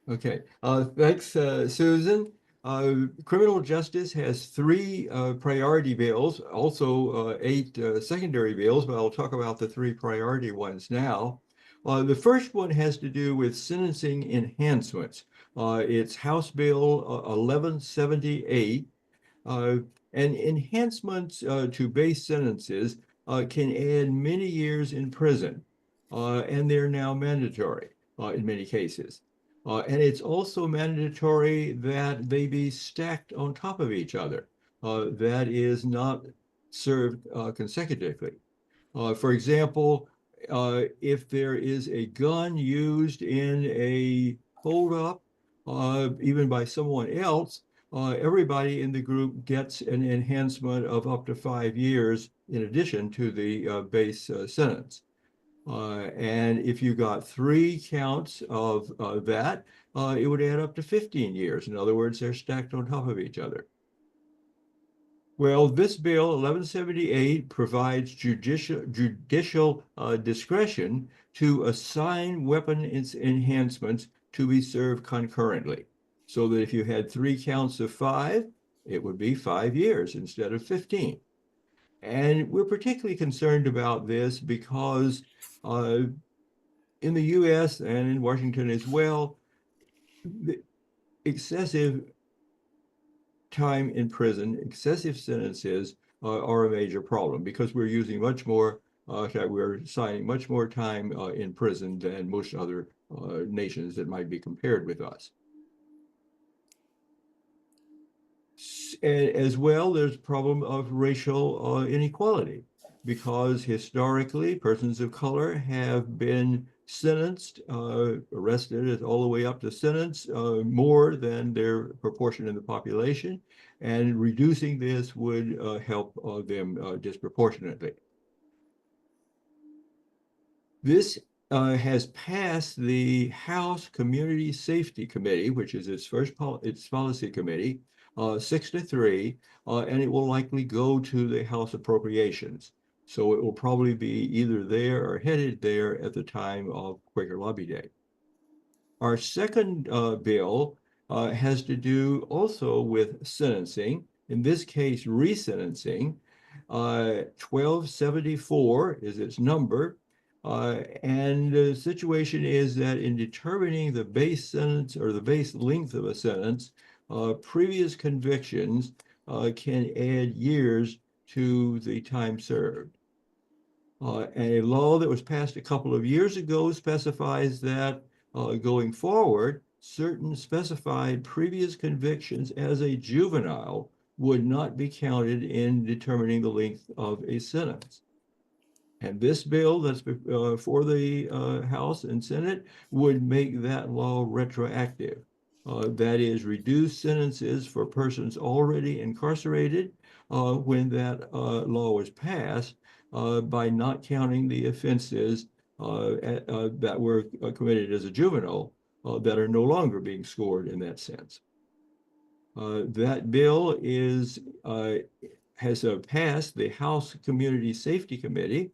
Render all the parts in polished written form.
Okay. Thanks, Susan. Criminal justice has three priority bills, also eight secondary bills, but I'll talk about the three priority ones now. The first one has to do with sentencing enhancements. It's House Bill 1178. Uh, and enhancements to base sentences can add many years in prison, and they're now mandatory in many cases. And it's also mandatory that they be stacked on top of each other. That is not served consecutively. For example, if there is a gun used in a holdup, even by someone else, everybody in the group gets an enhancement of up to 5 years in addition to the base sentence. And if you got three counts of that, it would add up to 15 years. In other words, they're stacked on top of each other. Well, this bill, 1178, provides judicial discretion to assign weapon enhancements to be served concurrently. So that if you had three counts of five, it would be 5 years instead of 15. And we're particularly concerned about this because uh, in the US and in Washington as well, the excessive time in prison, excessive sentences are a major problem because we're using much more, we're signing much more time in prison than most other nations that might be compared with us. As well, there's a problem of racial inequality because historically persons of color have been sentenced, arrested all the way up to sentence, more than their proportion in the population, and reducing this would help them disproportionately. This has passed the House Community Safety Committee, which is its policy committee, 6-3, and it will likely go to the House Appropriations. So it will probably be either there or headed there at the time of Quaker Lobby Day. Our second bill has to do also with sentencing, in this case, resentencing. 1274 is its number. And the situation is that in determining the base sentence or the base length of a sentence, previous convictions can add years to the time served. And a law that was passed a couple of years ago specifies that going forward, certain specified previous convictions as a juvenile would not be counted in determining the length of a sentence. And this bill that's for the House and Senate would make that law retroactive. That is, reduce sentences for persons already incarcerated when that law was passed by not counting the offenses that were committed as a juvenile that are no longer being scored in that sense. That bill has passed the House Community Safety Committee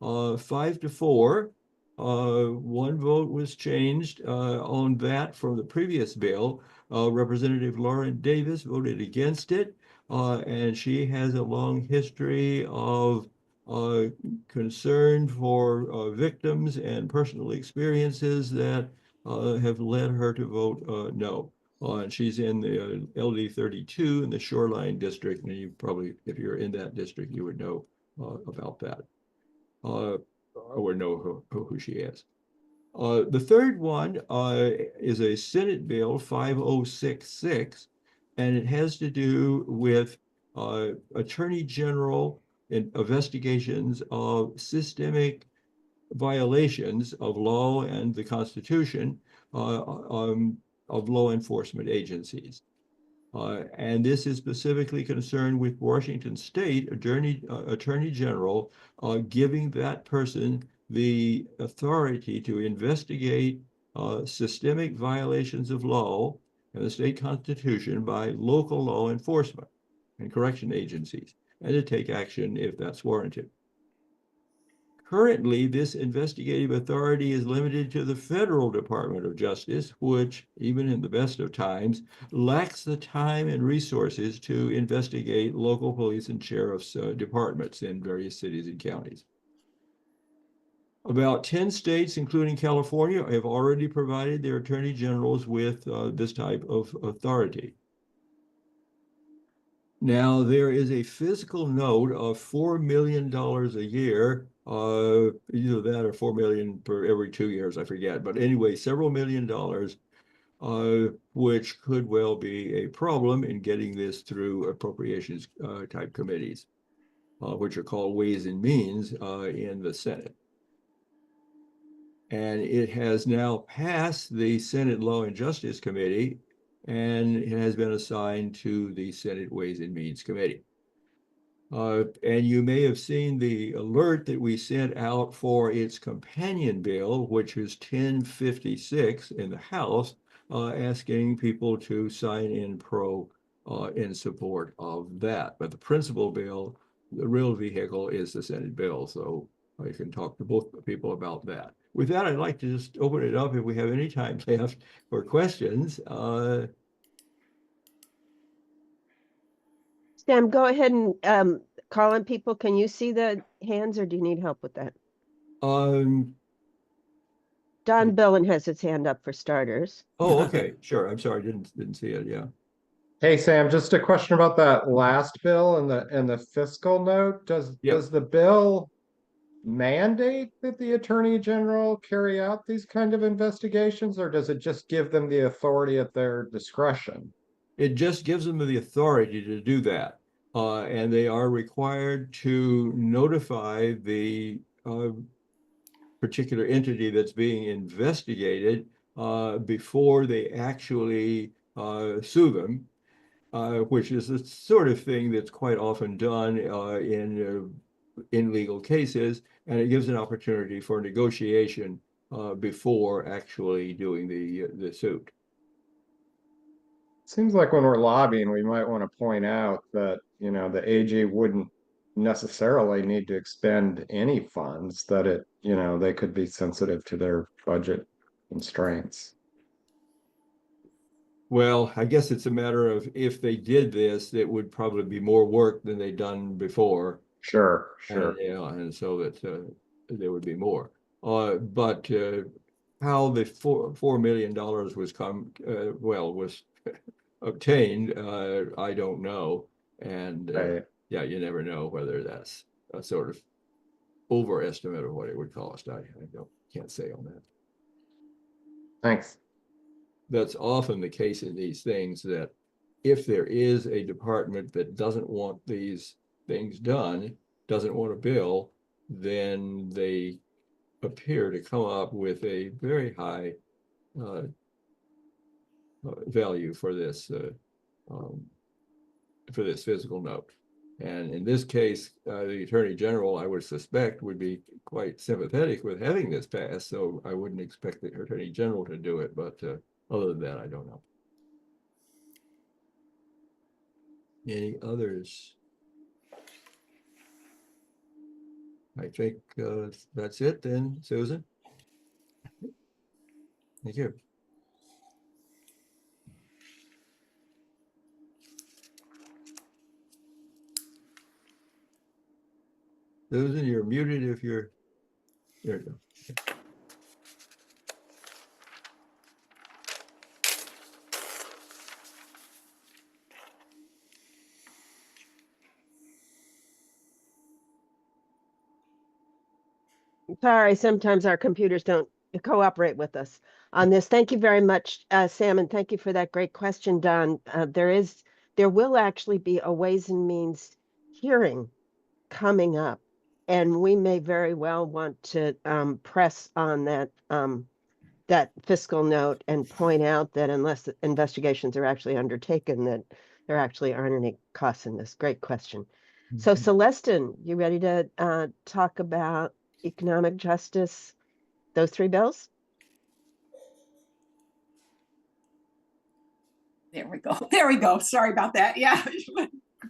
5-4. One vote was changed on that from the previous bill. Representative Lauren Davis voted against it, and she has a long history of uh, concern for victims and personal experiences that have led her to vote no. And she's in the LD 32 in the Shoreline District, and you probably, if you're in that district, you would know about that uh, or know who she is. The third one is a Senate Bill 5066, and it has to do with Attorney General investigations of systemic violations of law and the Constitution of law enforcement agencies. And this is specifically concerned with Washington State Attorney General giving that person the authority to investigate systemic violations of law and the state constitution by local law enforcement and correction agencies, and to take action if that's warranted. currently, this investigative authority is limited to the federal Department of Justice, which, even in the best of times, lacks the time and resources to investigate local police and sheriff's departments in various cities and counties. About 10 states, including California, have already provided their attorney generals with this type of authority. Now, there is a fiscal note of $4 million a year, either that or 4 million per every 2 years, I forget. But anyway, several $1 million, which could well be a problem in getting this through appropriations type committees, which are called Ways and Means in the Senate. And it has now passed the Senate Law and Justice Committee, and it has been assigned to the Senate Ways and Means Committee. And you may have seen the alert that we sent out for its companion bill, which is 1056 in the House, asking people to sign in in support of that. But the principal bill, the real vehicle, is the Senate bill. So I can talk to both people about that. With that, I'd like to just open it up if we have any time left for questions. Sam, go ahead and call on people. Can you see the hands or do you need help with that? Um, Don Billen has his hand up for starters. oh, okay, sure. I'm sorry, didn't see it. Yeah. Hey, Sam, just a question about that last bill and the fiscal note. Does the bill mandate that the Attorney General carry out these kind of investigations, or does it just give them the authority at their discretion? It just gives them the authority to do that. And they are required to notify the particular entity that's being investigated before they actually sue them, which is the sort of thing that's quite often done in legal cases, and it gives an opportunity for negotiation before actually doing the suit. Seems like when we're lobbying, we might want to point out that, the AG wouldn't necessarily need to expend any funds, that they could be sensitive to their budget constraints. Well, I guess it's a matter of if they did this, it would probably be more work than they'd done before. Sure. And so that there would be more. But how the $4 million was obtained, I don't know. And Right. yeah, you never know whether that's a sort of overestimate of what it would cost. I can't say on that. Thanks. That's often the case in these things, that if there is a department that doesn't want these things done, doesn't want a bill, then they appear to come up with a very high value for this physical note. And in this case, the Attorney General, I would suspect, would be quite sympathetic with having this passed. So I wouldn't expect the Attorney General to do it. But other than that, I don't know. Any others? I think that's it then, Susan. Thank you. Susan, you're muted if you're, there you go. Sorry, sometimes our computers don't cooperate with us on this. Thank you very much, Sam, and thank you for that great question, Don. There will actually be a Ways and Means hearing coming up, and we may very well want to press on that fiscal note and point out that unless investigations are actually undertaken, that there actually aren't any costs in this. Great question. So Celestin, you ready to talk about economic justice, those three bills? There we go. There we go. Sorry about that. Yeah,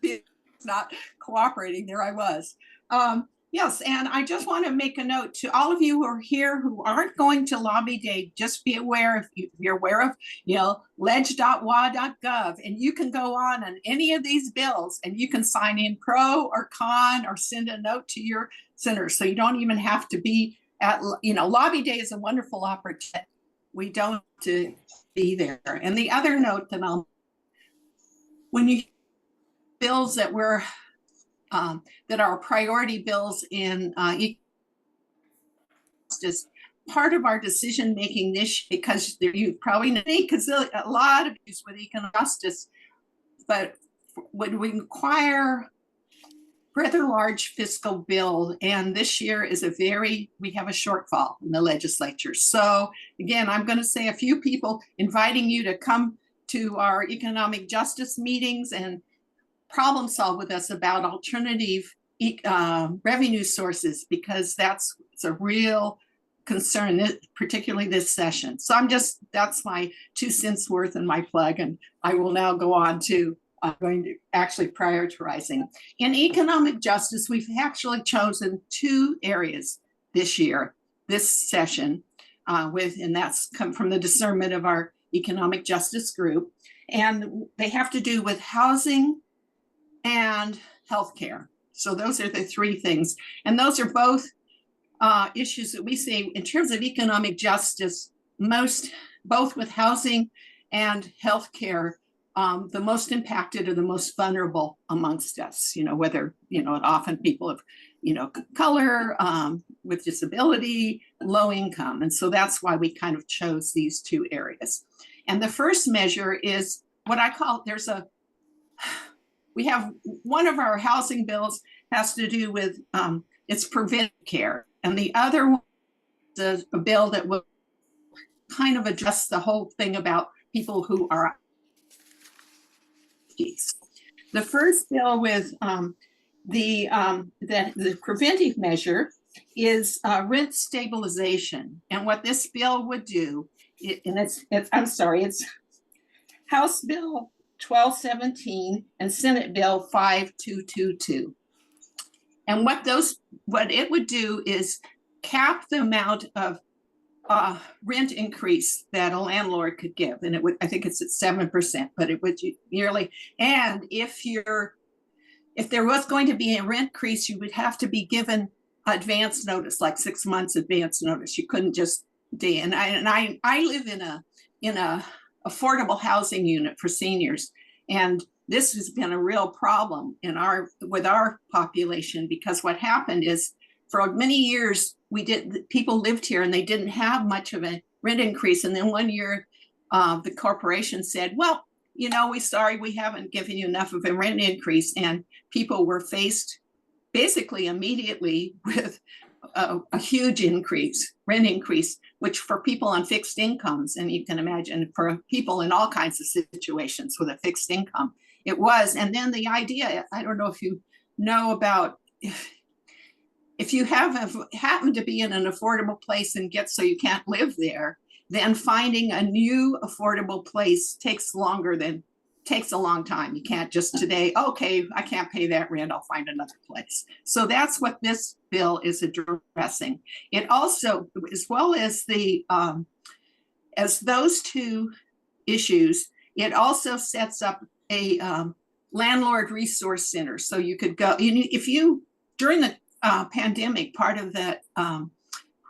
it's not cooperating. There I was. Yes, and I just want to make a note to all of you who are here who aren't going to lobby day. Just be aware, if you're aware of, ledge.wa.gov, and you can go on any of these bills and you can sign in pro or con or send a note to your senator. So you don't even have to be at, lobby day is a wonderful opportunity. We don't have to be there. And the other note that when you bills that were that are priority bills in justice, part of our decision making this, because you probably know, because a lot of issues with economic justice, but would require rather large fiscal bill, and this year is we have a shortfall in the legislature. So again, I'm going to say a few people inviting you to come to our economic justice meetings and problem solve with us about alternative revenue sources, because that's a real concern, particularly this session. So that's my 2 cents worth and my plug, and I will now go on to going to actually prioritizing. In economic justice, we've actually chosen 2 areas this session, and that's come from the discernment of our economic justice group, and they have to do with housing and healthcare. So those are the 3 things. And those are both issues that we see in terms of economic justice, both with housing and healthcare, the most impacted are the most vulnerable amongst us, whether, often people of, color, with disability, low income. And so that's why we kind of chose these 2 areas. And the first measure is what I call, we have one of our housing bills has to do with it's preventive care. And the other one is a bill that will kind of address the whole thing about people who are. The first bill with the preventive measure is rent stabilization. And what this bill would do, it's House Bill 1217 and Senate Bill 5222. And what it would do is cap the amount of rent increase that a landlord could give. And I think it's at 7%, but it would yearly. And if there was going to be a rent increase, you would have to be given advance notice, like 6 months advance notice. You couldn't just day. And I live in a affordable housing unit for seniors. And this has been a real problem with our population, because what happened is for many years, people lived here and they didn't have much of a rent increase. And then one year, the corporation said, well, we're sorry, we haven't given you enough of a rent increase. And people were faced basically immediately with a huge rent increase, which for people on fixed incomes, and you can imagine for people in all kinds of situations with a fixed income, it was. And then the idea, I don't know if you know about, if you happen to be in an affordable place and so you can't live there, then finding a new affordable place takes a long time. You can't just today, okay, I can't pay that rent, I'll find another place. So that's what this bill is addressing. It also, as well as as those 2 issues, it also sets up a landlord resource center. So you could go, during the pandemic, part of that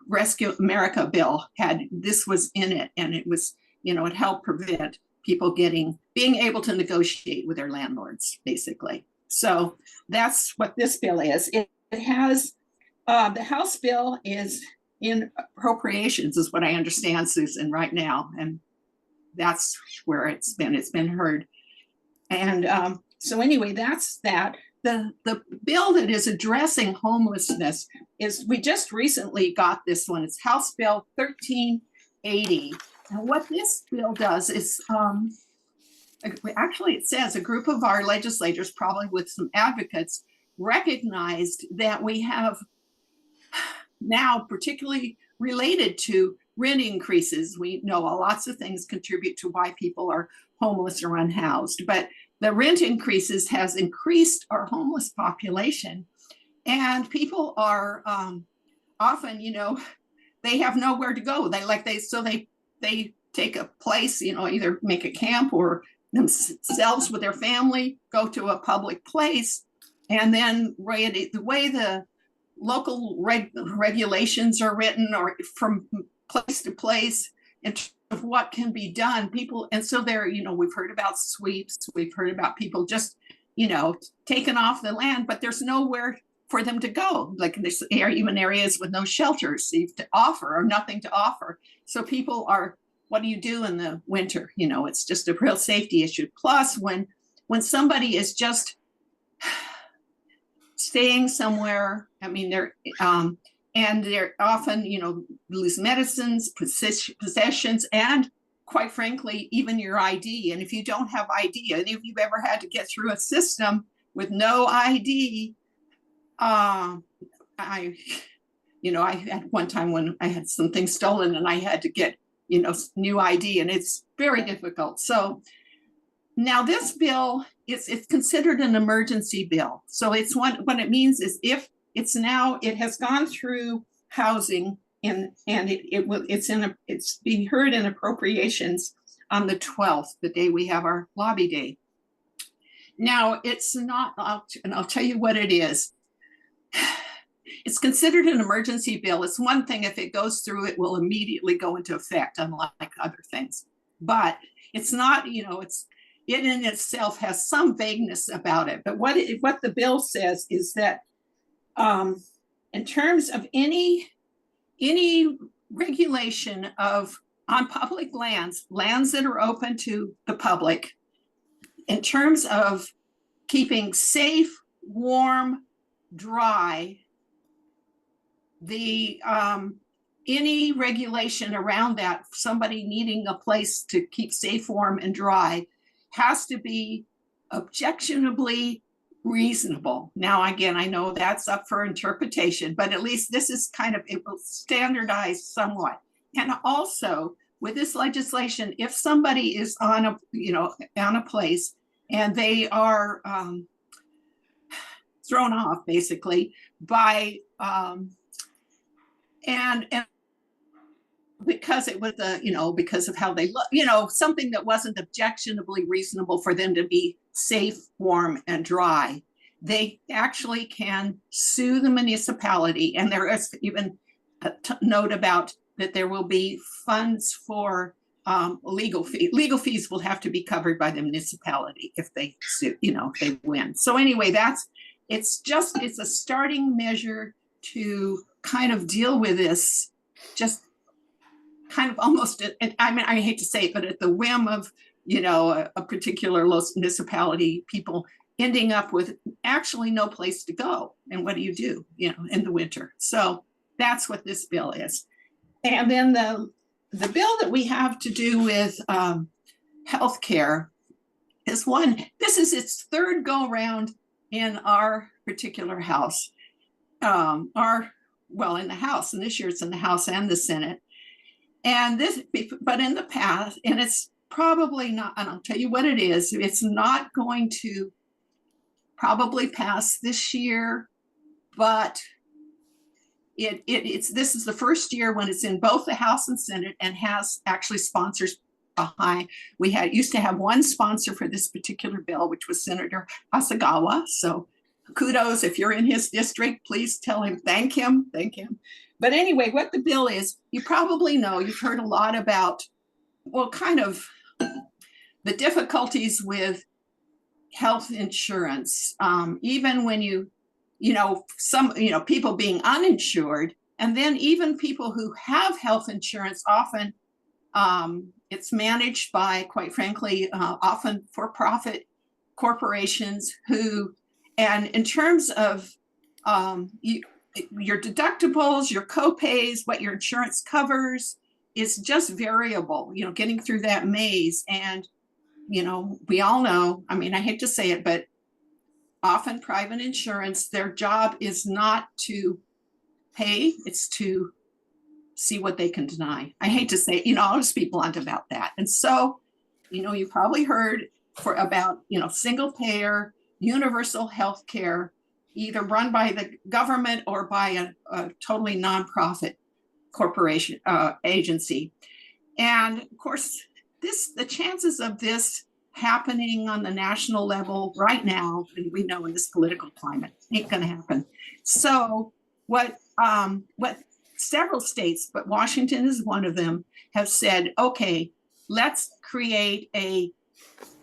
Rescue America bill this was in it, and it was, it helped prevent people being able to negotiate with their landlords, basically. So that's what this bill is. It has, the House bill is in appropriations, is what I understand, Susan, right now. And that's where it's been heard. And so anyway, that's that. The bill that is addressing homelessness we just recently got this one. It's House Bill 1380. And what this bill does is, actually it says a group of our legislators, probably with some advocates, recognized that we have now, particularly related to rent increases. We know lots of things contribute to why people are homeless or unhoused, but the rent increases has increased our homeless population. And people are often, they have nowhere to go. They take a place, either make a camp or themselves with their family, go to a public place. And then the way the local regulations are written, or from place to place, in terms of what can be done, and so we've heard about sweeps, we've heard about people just, taken off the land, but there's nowhere for them to go. Like there's even areas with no shelters to offer, or nothing to offer. So people are, what do you do in the winter? It's just a real safety issue. Plus, when somebody is just staying somewhere, they're often, lose medicines, possessions, and quite frankly, even your ID. And if you don't have ID, and if you've ever had to get through a system with no ID, I had one time when I had something stolen and I had to get, new ID, and it's very difficult. So now this bill, it's considered an emergency bill. So what it means is if it has gone through housing and it's being heard in appropriations on the 12th, the day we have our lobby day. Now it's not, and I'll tell you what it is. It's considered an emergency bill. It's one thing if it goes through, it will immediately go into effect, unlike other things. But it's not, it in itself has some vagueness about it. But what the bill says is that in terms of any regulation on public lands that are open to the public, in terms of keeping safe, warm, dry, any regulation around that, somebody needing a place to keep safe, warm, and dry, has to be objectionably reasonable. Now, again, I know that's up for interpretation, but at least this is it will standardize somewhat. And also with this legislation, if somebody is on a place and they are thrown off basically by and because it was because of how they look, something that wasn't objectionably reasonable for them to be safe, warm, and dry, they actually can sue the municipality. And there is even a note about that there will be funds for legal fees. Legal fees will have to be covered by the municipality if they sue, if they win. So anyway, it's a starting measure to kind of deal with this, just kind of almost, I hate to say it, but at the whim of, a particular municipality, people ending up with actually no place to go. And what do you do, in the winter? So that's what this bill is. And then the bill that we have to do with healthcare is this is its third go round in our particular house. In the House, and this year it's in the House and the Senate. But in the past, and it's probably not, and I'll tell you what it is, it's not going to probably pass this year, but this is the first year when it's in both the House and Senate and has actually sponsors behind. We used to have one sponsor for this particular bill, which was Senator Hasagawa. So kudos, if you're in his district, please tell him, thank him. But anyway, what the bill is, you probably know, you've heard a lot about, kind of the difficulties with health insurance, even when people being uninsured, and then even people who have health insurance, often it's managed by, quite frankly, often for-profit corporations and in terms of your deductibles, your co-pays, what your insurance covers is just variable, getting through that maze. And, we all know, I hate to say it, but often private insurance, their job is not to pay, it's to see what they can deny. I hate to say it, I'll just be blunt about that. And so, you probably heard about, single payer, universal health care, either run by the government or by a totally nonprofit corporation agency. And of course, the chances of this happening on the national level right now, and we know in this political climate, ain't going to happen. So what several states, but Washington is one of them, have said, okay, let's create a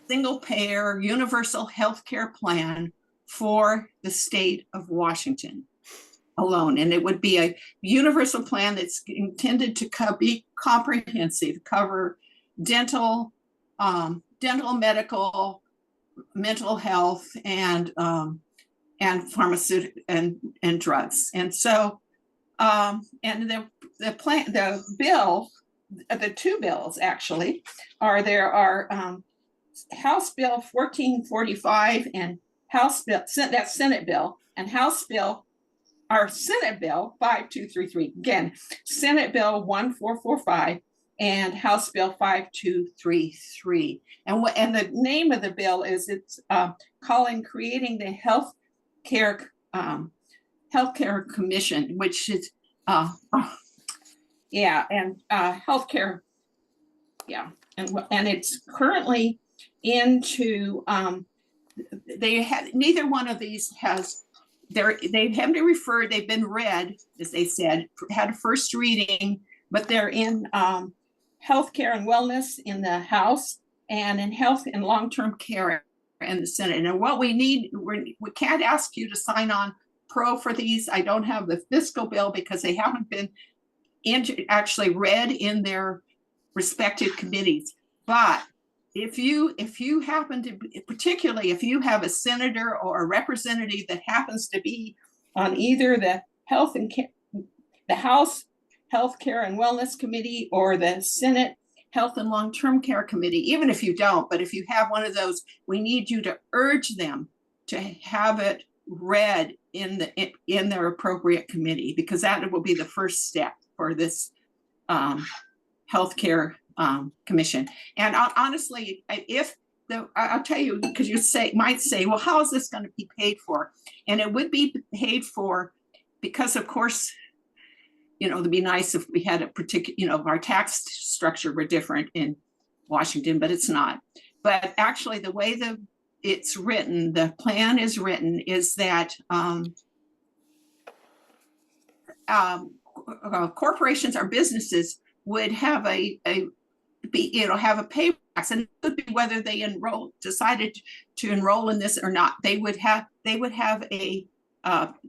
single payer universal health care plan for the state of Washington alone. And it would be a universal plan that's intended to be comprehensive, cover dental, medical, mental health, and pharmaceutical and drugs. And so, and the bill, the two bills actually are House Bill 1445 and that's Senate bill, and House Bill, our Senate Bill 5233. Again, Senate Bill 1445 and House Bill 5233. And the name of the bill is creating the Healthcare Commission, which is healthcare, and it's currently into neither one of these has. They haven't been referred, they've been read, as they said, had a first reading, but they're in healthcare and wellness in the House and in health and long-term care in the Senate. And what we need, we can't ask you to sign on pro for these. I don't have the fiscal bill because they haven't been actually read in their respective committees. But if you happen to, particularly if you have a senator or a representative that happens to be on either the House Health Care and Wellness Committee or the Senate Health and Long-Term Care Committee, even if you don't, but if you have one of those, we need you to urge them to have it read in their appropriate committee, because that will be the first step for this healthcare commission. And honestly, I'll tell you, because you might say, well, how is this going to be paid for? And it would be paid for because, of course, it'd be nice if we had a particular, our tax structure were different in Washington, but it's not. But actually, the way it's written, the plan is written, is that corporations or businesses would have have a pay tax, and it could be whether they decided to enroll in this or not. They would have a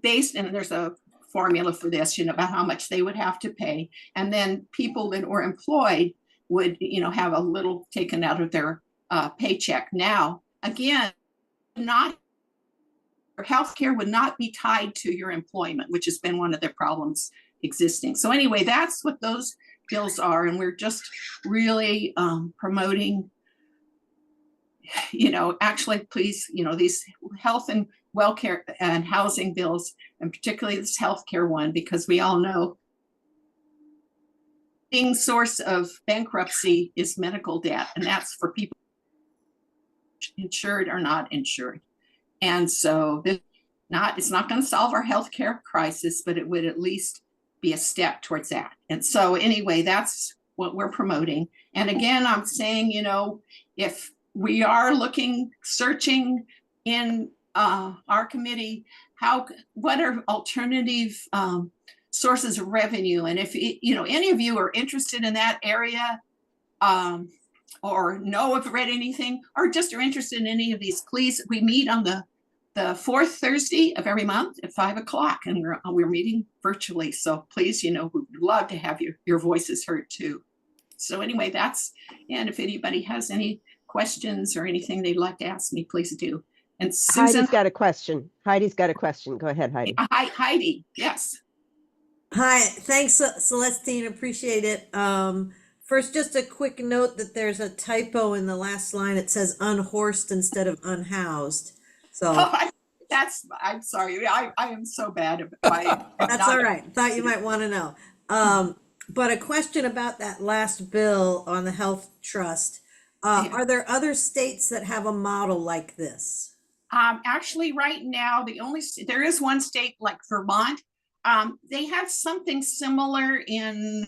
base, and there's a formula for this, about how much they would have to pay, and then people that were employed would have a little taken out of their paycheck. Now, again, healthcare would not be tied to your employment, which has been one of the problems existing. So anyway, that's what those bills are, and we're just really promoting, actually, please, these health and welfare and housing bills, and particularly this healthcare one, because we all know the source of bankruptcy is medical debt, and that's for people insured or not insured. And so it's not going to solve our healthcare crisis, but it would at least be a step towards that. And so anyway, that's what we're promoting. And again, I'm saying, if we are searching in our committee, what are alternative sources of revenue? And if any of you are interested in that area, or know if read anything, or just are interested in any of these, please, we meet on the fourth Thursday of every month at 5:00, and we're meeting virtually. So please, we'd love to have your voices heard too. So anyway, and if anybody has any questions or anything they'd like to ask me, please do. And Susan, Heidi's got a question. Go ahead, Heidi. Hi, Heidi. Yes. Hi, thanks, Celestine. Appreciate it. First, just a quick note that there's a typo in the last line. It says unhorsed instead of unhoused. So I'm sorry. I am so bad. That's all right. Thought you might want to know. But a question about that last bill on the health trust. Are there other states that have a model like this? Actually, right now, there is one state like Vermont. They had something similar in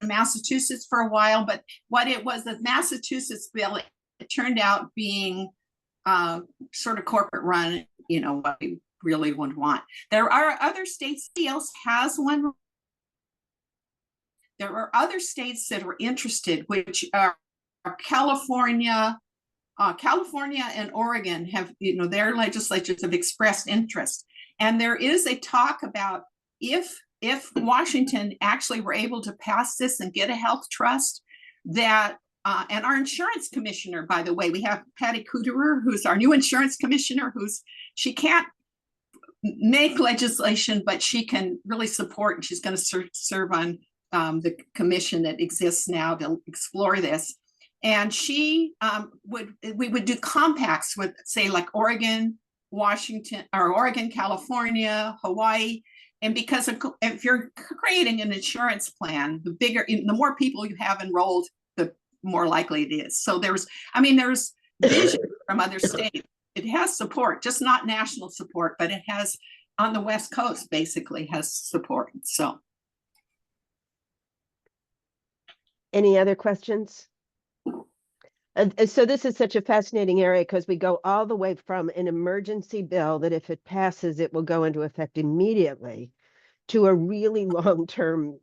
Massachusetts for a while, but what it was, the Massachusetts bill, it turned out being sort of corporate run, what we really would want. There are other states, somebody else has one. There are other states that are interested, which are California. California and Oregon have, their legislatures have expressed interest. And there is a talk about if Washington actually were able to pass this and get a health trust, that and our insurance commissioner, by the way, we have Patty Kuderer, who's our new insurance commissioner, she can't make legislation, but she can really support, and she's going to serve on the commission that exists now to explore this. And we would do compacts with, say, like Oregon, Washington, or Oregon, California, Hawaii. And because if you're creating an insurance plan, the more people you have enrolled, the more likely it is. So there's vision from other states. It has support, just not national support, but it has on the West Coast basically has support. So. Any other questions? So this is such a fascinating area because we go all the way from an emergency bill that if it passes, it will go into effect immediately, to a really long-term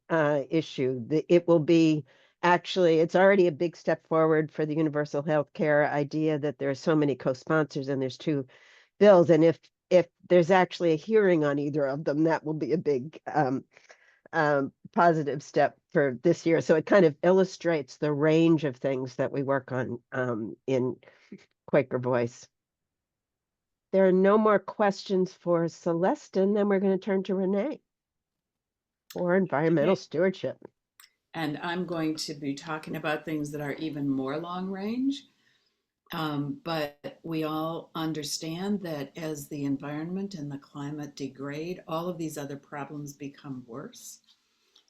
issue. It will be it's already a big step forward for the universal health care idea that there are so many co-sponsors and there's two bills. And if there's actually a hearing on either of them, that will be a big positive step for this year. So it kind of illustrates the range of things that we work on in Quaker Voice. There are no more questions for Celeste, and then we're going to turn to Renee for environmental stewardship. And I'm going to be talking about things that are even more long range. But we all understand that as the environment and the climate degrade, all of these other problems become worse.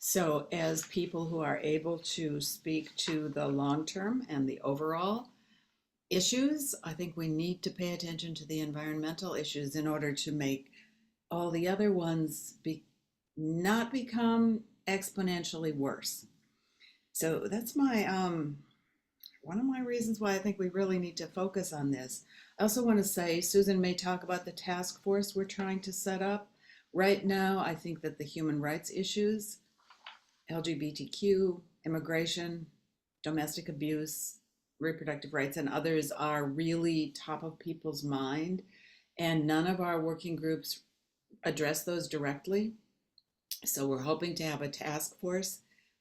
So as people who are able to speak to the long term and the overall issues, I think we need to pay attention to the environmental issues in order to make all the other ones not become exponentially worse. So that's my one of my reasons why I think we really need to focus on this. I also want to say Susan may talk about the task force we're trying to set up. Right now, I think that the human rights issues, LGBTQ, immigration, domestic abuse, reproductive rights, and others are really top of people's mind. And none of our working groups address those directly. So we're hoping to have a task force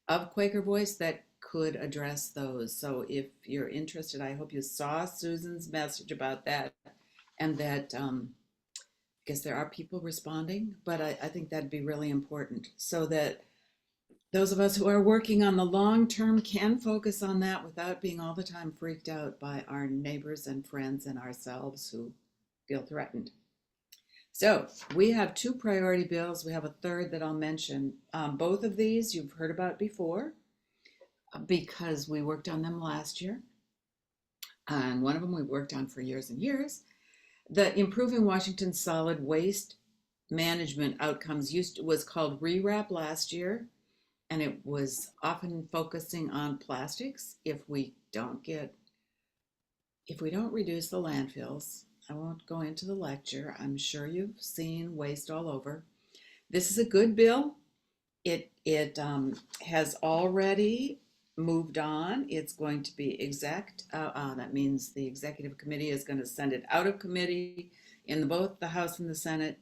of Quaker Voice that could address those. So if you're interested, I hope you saw Susan's message about that, and that because there are people responding, but I think that'd be really important so that those of us who are working on the long term can focus on that without being all the time freaked out by our neighbors and friends and ourselves who feel threatened. So we have two priority bills. We have a third that I'll mention. Both of these you've heard about before because we worked on them last year. And one of them we worked on for years and years. The Improving Washington's Solid Waste Management Outcomes was called REWRAP last year, and it was often focusing on plastics. If we don't reduce the landfills, I won't go into the lecture. I'm sure you've seen waste all over. This is a good bill. It has already moved on. It's going to be that means the executive committee is going to send it out of committee in both the House and the Senate.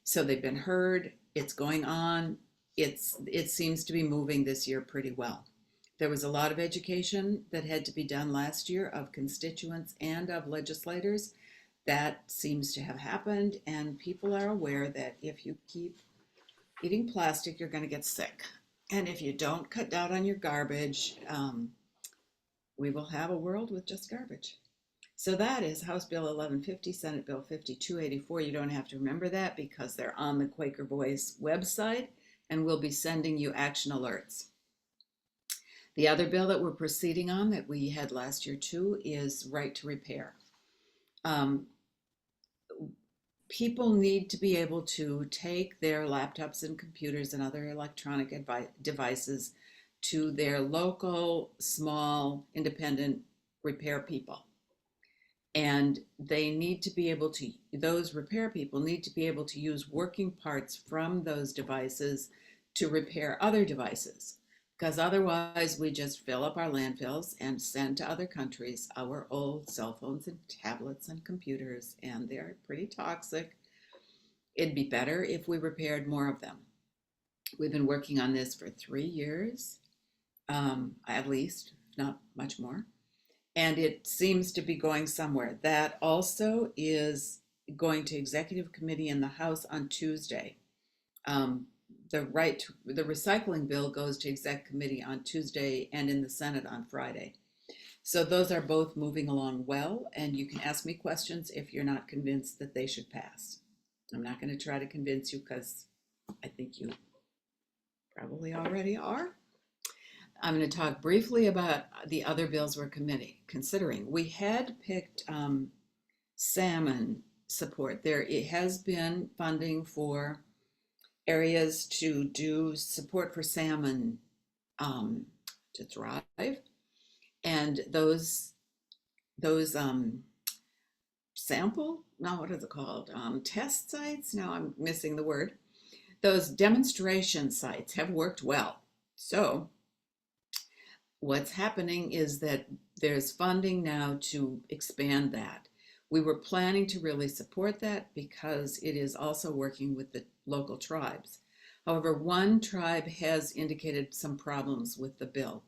So they've been heard. It's going on. It seems to be moving this year pretty well. There was a lot of education that had to be done last year of constituents and of legislators. That seems to have happened, and people are aware that if you keep eating plastic, you're going to get sick. And if you don't cut down on your garbage, we will have a world with just garbage. So that is House Bill 1150, Senate Bill 5284. You don't have to remember that because they're on the Quaker Voice website, and we'll be sending you action alerts. The other bill that we're proceeding on that we had last year too is right to repair. people need to be able to take their laptops and computers and other electronic devices to their local, small, independent repair people. And they need to be able to, those repair people need to be able to use working parts from those devices to repair other devices. Because otherwise, we just fill up our landfills and send to other countries our old cell phones and tablets and computers, and they're pretty toxic. It'd be better if we repaired more of them. We've been working on this for 3 years, at least, not much more. And it seems to be going somewhere. That also is going to executive committee in the House on Tuesday. The recycling bill goes to exec committee on Tuesday and in the Senate on Friday. So those are both moving along well, and you can ask me questions if you're not convinced that they should pass. I'm not going to try to convince you because I think you probably already are. I'm going to talk briefly about the other bills we're considering. We had picked salmon support. It has been funding for areas to do support for salmon to thrive, and those sample, no, what is it called? Test sites? No, I'm missing the word. Those demonstration sites have worked well. So what's happening is that there's funding now to expand that. We were planning to really support that because it is also working with the local tribes. However, one tribe has indicated some problems with the bill.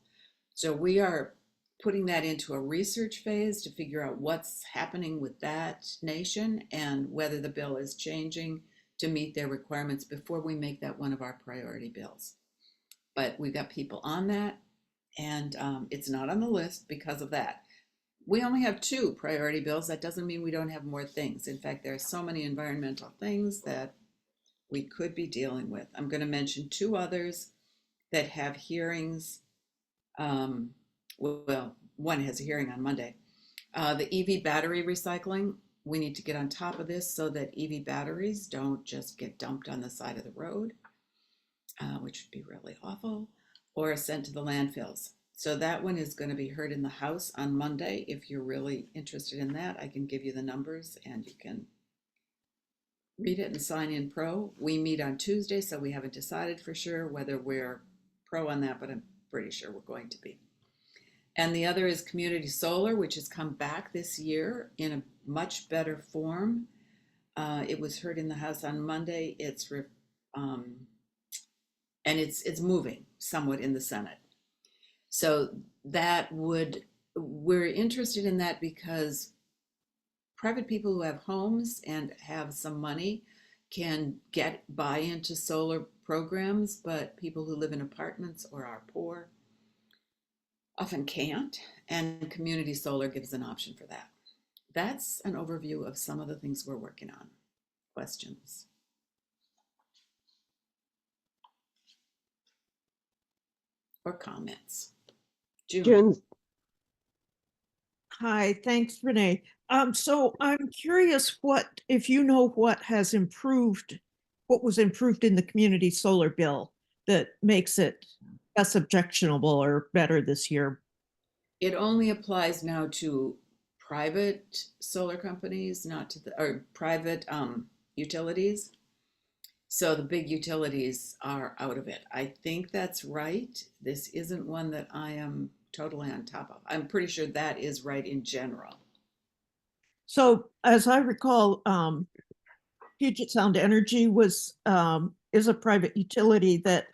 So we are putting that into a research phase to figure out what's happening with that nation and whether the bill is changing to meet their requirements before we make that one of our priority bills. But we've got people on that, and it's not on the list because of that. We only have 2 priority bills. That doesn't mean we don't have more things. In fact, there are so many environmental things that we could be dealing with. I'm going to mention 2 others that have hearings. Well, one has a hearing on Monday. The EV battery recycling, we need to get on top of this so that EV batteries don't just get dumped on the side of the road, which would be really awful, or sent to the landfills. So that one is going to be heard in the House on Monday. If you're really interested in that, I can give you the numbers and you can read it and sign in pro. We meet on Tuesday, so we haven't decided for sure whether we're pro on that, but I'm pretty sure we're going to be. And the other is community solar, which has come back this year in a much better form. It was heard in the House on Monday. It's moving somewhat in the Senate. So we're interested in that because private people who have homes and have some money can buy into solar programs, but people who live in apartments or are poor often can't, and community solar gives an option for that. That's an overview of some of the things we're working on. Questions? Or comments? June. Hi, thanks, Renee. So I'm curious if you know what was improved in the community solar bill that makes it less objectionable or better this year. It only applies now to private solar companies, not to private utilities. So the big utilities are out of it. I think that's right. This isn't one that I am totally on top of. I'm pretty sure that is right in general. So as I recall, Puget Sound Energy is a private utility that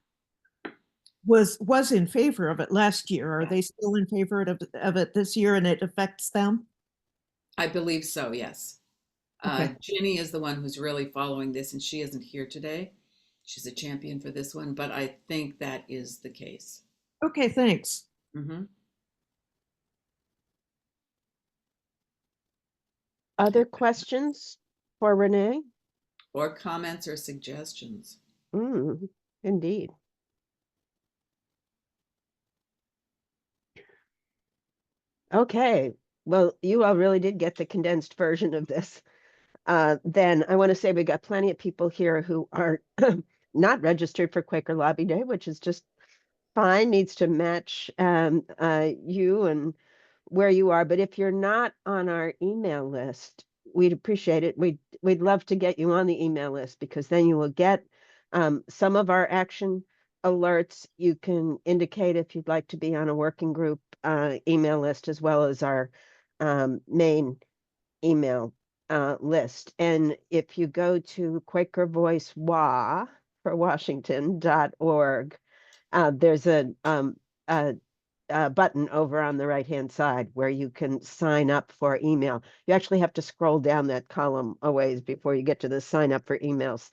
was in favor of it last year. Are they still in favor of it this year, and it affects them? I believe so, yes. Okay. Ginny is the one who's really following this, and she isn't here today. She's a champion for this one, but I think that is the case. Okay, thanks. Mm-hmm. Other questions for Renee? Or comments or suggestions? Indeed. Okay, well, you all really did get the condensed version of this. Then I want to say we got plenty of people here who are not registered for Quaker Lobby Day, which is just fine, needs to match you and where you are. But if you're not on our email list, we'd appreciate it. We'd love to get you on the email list, because then you will get some of our action alerts. You can indicate if you'd like to be on a working group email list, as well as our main email list. And if you go to Quaker Voice WA for Washington.org, there's a button over on the right-hand side where you can sign up for email. You actually have to scroll down that column a ways before you get to the sign up for emails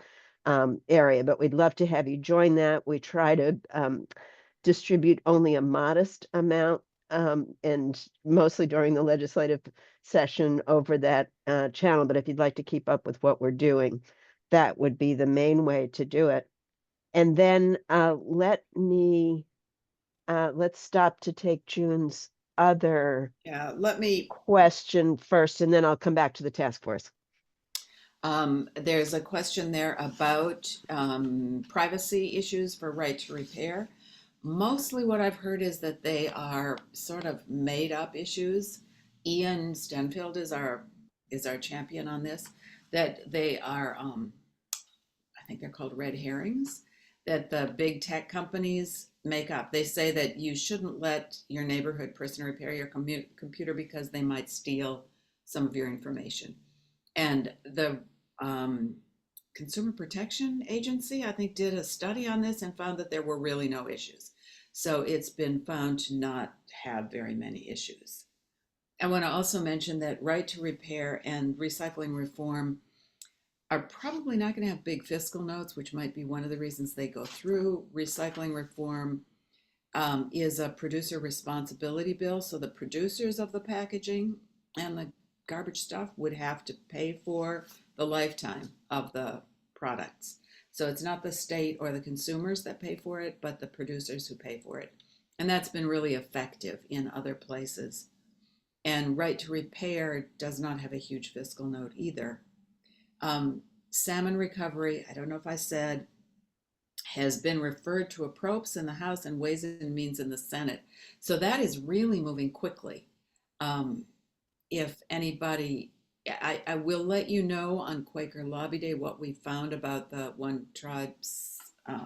area, but we'd love to have you join that. We try to distribute only a modest amount, and mostly during the legislative session over that channel. But if you'd like to keep up with what we're doing, that would be the main way to do it. And then let's stop to take June's other Yeah, let me, question first, and then I'll come back to the task force. there's a question there about privacy issues for right to repair. Mostly what I've heard is that they are sort of made up issues. Ian Stenfield is our champion on this, that they are, I think they're called red herrings, that the big tech companies make up. They say that you shouldn't let your neighborhood person repair your computer because they might steal some of your information. And the Consumer Protection Agency, I think, did a study on this and found that there were really no issues. So it's been found to not have very many issues. I want to also mention that right to repair and recycling reform are probably not going to have big fiscal notes, which might be one of the reasons they go through. Recycling reform is a producer responsibility bill, so the producers of the packaging and the garbage stuff would have to pay for the lifetime of the products. So it's not the state or the consumers that pay for it, but the producers who pay for it. And that's been really effective in other places. And right to repair does not have a huge fiscal note either. Salmon recovery, I don't know if I said, has been referred to appropriations in the House and Ways and Means in the Senate. So that is really moving quickly. If anybody, I will let you know on Quaker Lobby Day what we found about the One Tribe's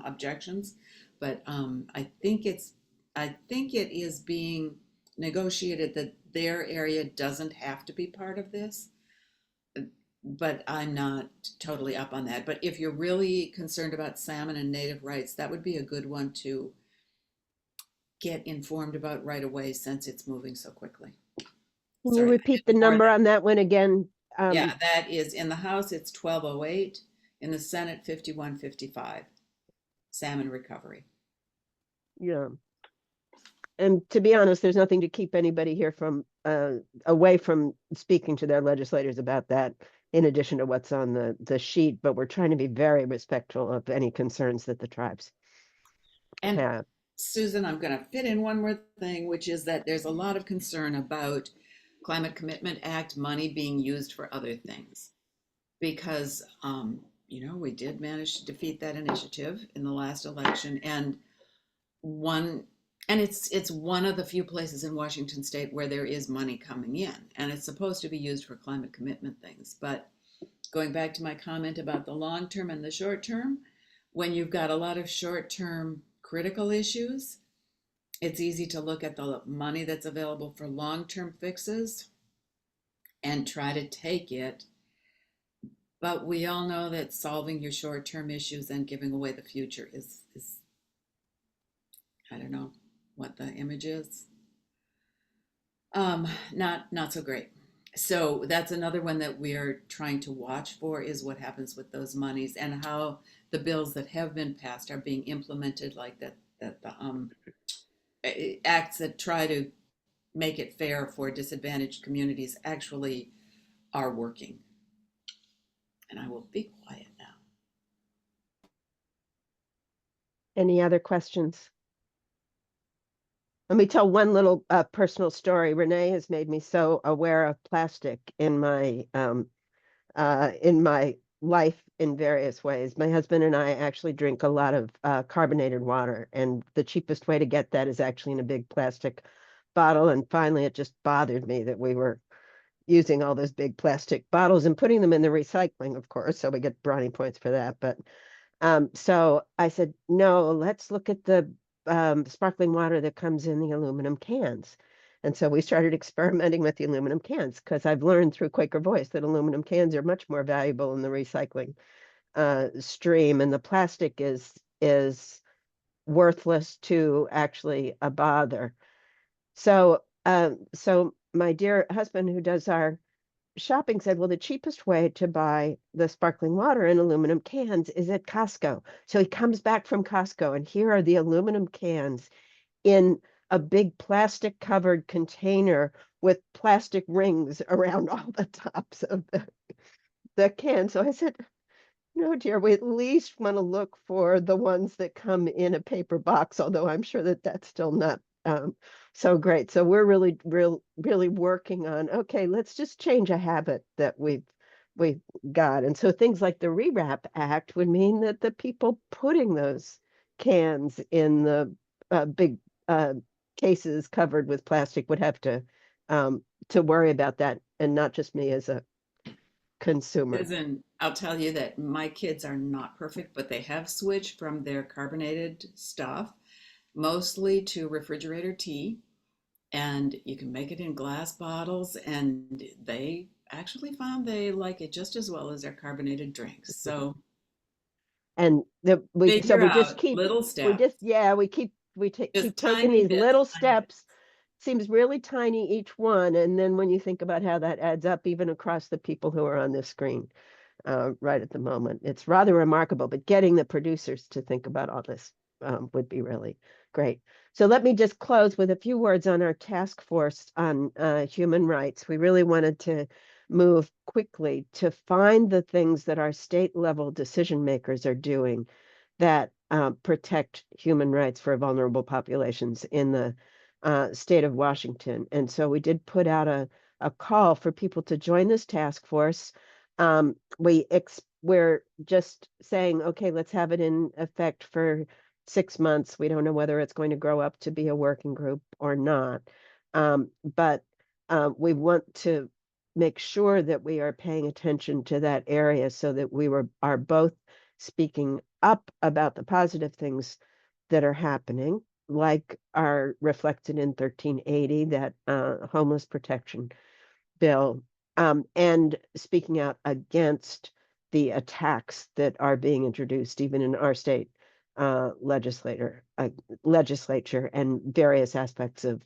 objections, but I think it is being negotiated that their area doesn't have to be part of this, but I'm not totally up on that. But if you're really concerned about salmon and native rights, that would be a good one to get informed about right away, since it's moving so quickly. Can Sorry, you repeat the number on that one again? Yeah, that is in the House, it's 1208, in the Senate, 5155, salmon recovery. Yeah. And to be honest, there's nothing to keep anybody here from away from speaking to their legislators about that, in addition to what's on the sheet. But we're trying to be very respectful of any concerns that the tribes And have. Susan, I'm going to fit in one more thing, which is that there's a lot of concern about Climate Commitment Act money being used for other things, because we did manage to defeat that initiative in the last election, and it's one of the few places in Washington state where there is money coming in, and it's supposed to be used for climate commitment things. But going back to my comment about the long term and the short term, when you've got a lot of short term critical issues, it's easy to look at the money that's available for long term fixes and try to take it. But we all know that solving your short term issues and giving away the future is I don't know what the image is. Not so great. So that's another one that we are trying to watch for, is what happens with those monies and how the bills that have been passed are being implemented, like that the acts that try to make it fair for disadvantaged communities actually are working. And I will be quiet now. Any other questions? Let me tell one little personal story. Renee has made me so aware of plastic in my in my life in various ways. My husband and I actually drink a lot of carbonated water, and the cheapest way to get that is actually in a big plastic bottle. And finally, it just bothered me that we were using all those big plastic bottles and putting them in the recycling, of course, so we get brownie points for that. But so I said, no, let's look at the sparkling water that comes in the aluminum cans. And so we started experimenting with the aluminum cans because I've learned through Quaker Voice that aluminum cans are much more valuable in the recycling stream, and the plastic is worthless to actually a bother. So so my dear husband, who does our shopping, said, well, the cheapest way to buy the sparkling water in aluminum cans is at Costco. So he comes back from Costco, and here are the aluminum cans in a big plastic covered container with plastic rings around all the tops of the can. So I said, no, dear, we at least want to look for the ones that come in a paper box, although I'm sure that that's still not so great. So we're really working on, okay, let's just change a habit that we've got. And so things like the Rewrap Act would mean that the people putting those cans in the big cases covered with plastic would have to worry about that, and not just me as a consumer. Susan, I'll tell you that my kids are not perfect, but they have switched from their carbonated stuff mostly to refrigerator tea, and you can make it in glass bottles, and they actually found they like it just as well as their carbonated drinks. So And we figure just out keep little we steps, just yeah we just keep taking tiny these bits, little tiny bits. steps. Seems really tiny each one, and then when you think about how that adds up even across the people who are on this screen right at the moment, it's rather remarkable. But getting the producers to think about all this would be really great. So let me just close with a few words on our task force on human rights. We really wanted to move quickly to find the things that our state level decision makers are doing that protect human rights for vulnerable populations in the state of Washington. And so we did put out a call for people to join this task force. We're just saying, okay, let's have it in effect for 6 months. We don't know whether it's going to grow up to be a working group or not. But we want to make sure that we are paying attention to that area so that are both speaking up about the positive things that are happening, like are reflected in 1380, that homeless protection bill, and speaking out against the attacks that are being introduced even in our state legislature and various aspects of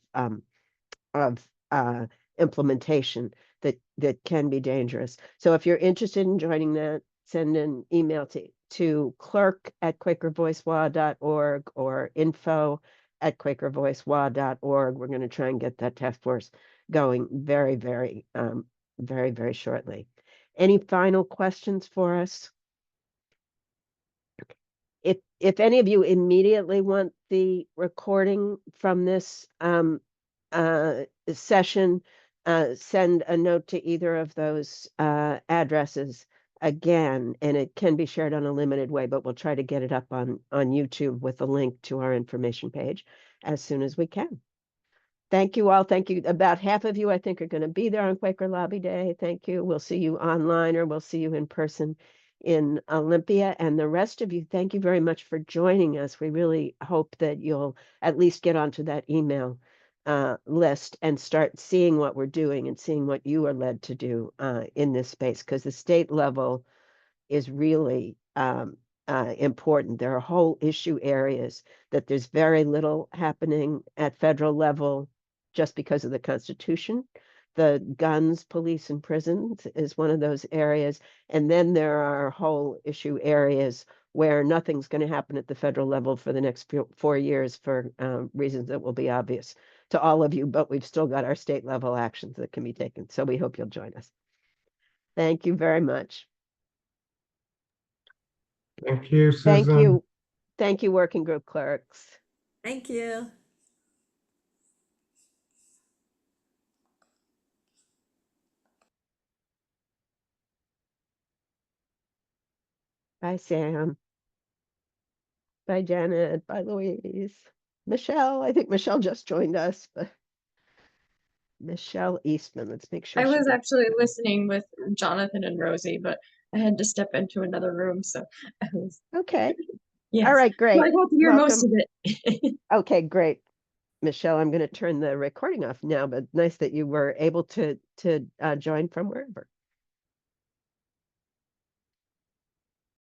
implementation that can be dangerous. So if you're interested in joining that, send an email to clerk@quakervoicewa.org or info@quakervoicewa.org. We're going to try and get that task force going very shortly. Any final questions for us? If any of you immediately want the recording from this session, send a note to either of those addresses again, and it can be shared on a limited way, but we'll try to get it up on YouTube with a link to our information page as soon as we can. Thank you all. Thank you. About half of you, I think, are going to be there on Quaker Lobby Day. Thank you. We'll see you online, or we'll see you in person in Olympia. And the rest of you, thank you very much for joining us. We really hope that you'll at least get onto that email list and start seeing what we're doing and seeing what you are led to do in this space, because the state level is really important. There are whole issue areas that there's very little happening at federal level just because of the Constitution. The guns, police, and prisons is one of those areas. And then there are whole issue areas where nothing's going to happen at the federal level for the next 4 years for reasons that will be obvious to all of you, but we've still got our state level actions that can be taken. So we hope you'll join us. Thank you very much. Thank you, Thank Susan. you. Thank you, working group clerks. Thank you. Bye, Sam. Bye, Janet. Bye, Louise. Michelle, I think Michelle just joined us, but Michelle Eastman, let's make sure. I she was gets- actually listening with Jonathan and Rosie, but I had to step into another room, so I was, Okay. yes. All right, Well, great. I got to hear most of it. Okay, great. Michelle, I'm going to turn the recording off now, but nice that you were able to join from wherever.